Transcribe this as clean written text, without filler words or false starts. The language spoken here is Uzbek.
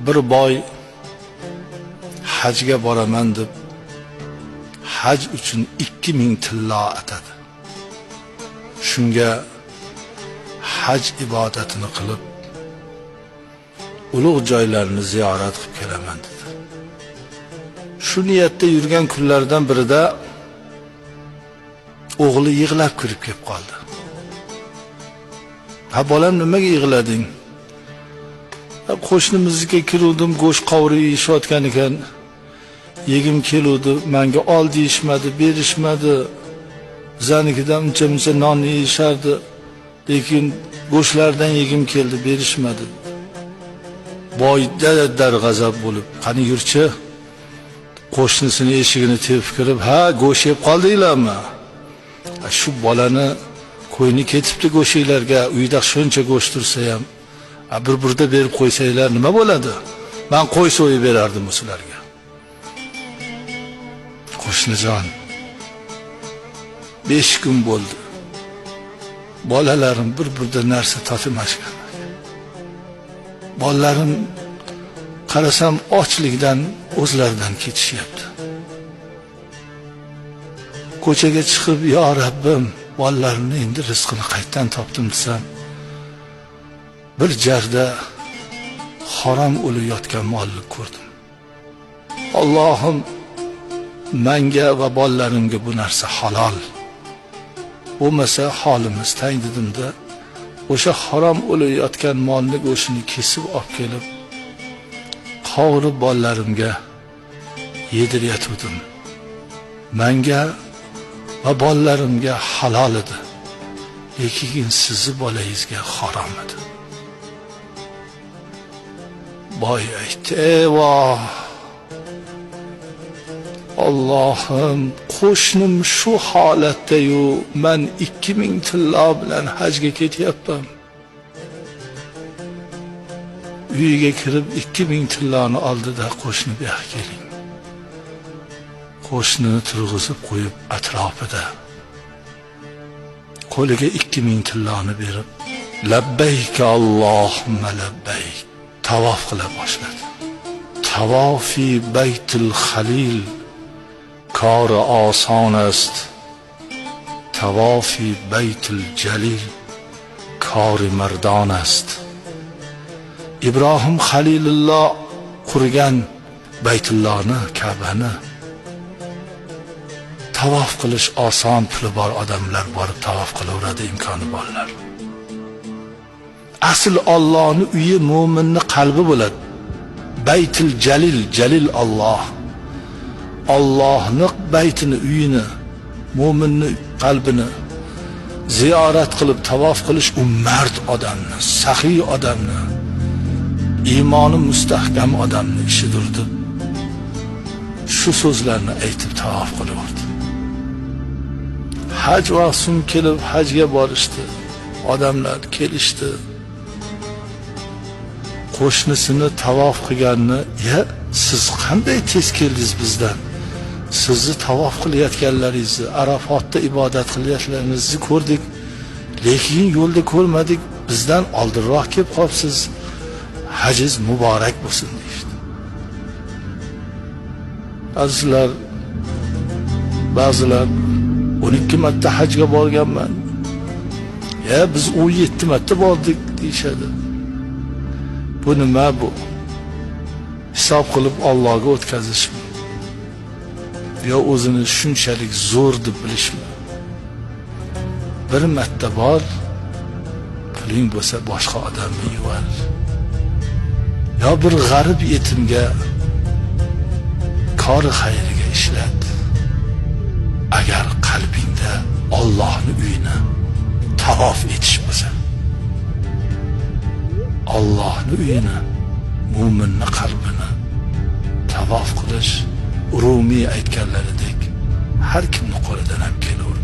bir boy hajga boraman deb haj uchun 2000 tillo atadi. Shunga haj ibodatini qilib ulug' joylarni ziyorat qilib kelaman dedi. Shu niyatda yurgan kunlardan birida o'g'li yig'lab kirib kelib qoldi. "Ha bolam, nimaga yig'lading?" "Qo'shnimizga kiruvdim, go'sht qovurib yeyishayotgan ekan. Yegim keluvdi, menga ol deyishmadi, berishmadi. Bizanikidan uncha-muncha nonni yeyishardi, lekin go'shtlardan yegim keldi, berishmadi." Boyda darg'azab bo'lib, "Qani yurchi?" Qo'shnisini eshigini tepib kirib, "Ha, go'sht yeb qoldinglarmi? Shu bolani qo'yni ketibdi go'shinglarga, uyda shuncha go'sht tursa ham, bir burda berib qo'ysanglar nima bo'ladi? Men qo'y so'yib berardim sizlarga." Qo'shnijon, 5 kun bo'ldi. Bolalarim bir burda narsa totmashgan. Bolalarim qarasam ochlikdan o'zlaridan ketishyapti. Ko'chaga chiqib, "Ya Rabbim, bolalarimni endi rizqini qayerdan topdim" desam, bir jarda harom o'layotgan molni ko'rdim. Allohim, menga va bolalarimga bu narsa halol. Bo'lmasa holimiz tang dedimda, o'sha harom o'layotgan molni go'shtini kesib olib kelib, qovurib bolalarimga yedirayotgandim. Menga va bolalarimga halol edi, lekin sizni bolangizga harom edi. Boy aytdi, "Eyvoh! Allohim, qo'shnim shu holatda-yu, men 2000 tillo bilan hajga ketyapman." Uyiga kirib 2000 tilloni oldida qo'shni bu yoqqa keling. Qo'shnini turg'izib qo'yib atrofida qo'liga 2000 tilloni berib, "Labbayk Allohumma labbayk" tavof qila boshladi. Tavofi Baytul Xalil kori oson است. tavofi Baytul Jalil kori mardon است. Ibrohim Xalilulloh qurgan Baytullohni, Ka'bani tavof qilish oson, puli bor odamlar borib tavof qilaveradi, imkoni borlar. Asl Allohning uyi mo'minning qalbi bo'ladi. Baytul Jalil, Jalil Alloh. Allohning baytini, uyini, mo'minning qalbini ziyorat qilib tavof qilish u mard odamni, saxiy odamni, iymoni mustahkam odamni ishidir deb shu so'zlarni aytib tavof qilaverdi. Haj vaqti kelib hajga borishdi. Odamlar kelishdi. Qo'shnisini tavof qilganni, "Ya, siz qanday tez keldingiz bizdan? Sizni tavof qilayotganlaringizni, Arafotda ibodat qilayotganlaringizni ko'rdik, lekin yo'lda ko'rmadik. Bizdan oldinroq kelib qolibsiz. Hajiz muborak bo'lsin" deydi. Ba'zilar 12 marta hajga borganman. "Ya, biz 17 marta bordik" deyshadi. Bu nima bu? Hisob qilib Allohga o'tkazishmi? Yo o'zini shunchalik zo'r deb bilishmi? Bir marta bor, puling bo'lsa boshqa odamni yuvar. Yo bir g'arib yetimga kori xayriga ishlat. Agar qalbingda Allohning uyini tavof etish bo'lsa, Allohning uyini, mo'minning qalbini tavof qilish, Rumiy aytganlaridek har kimning qo'lidan ham kelaveradi.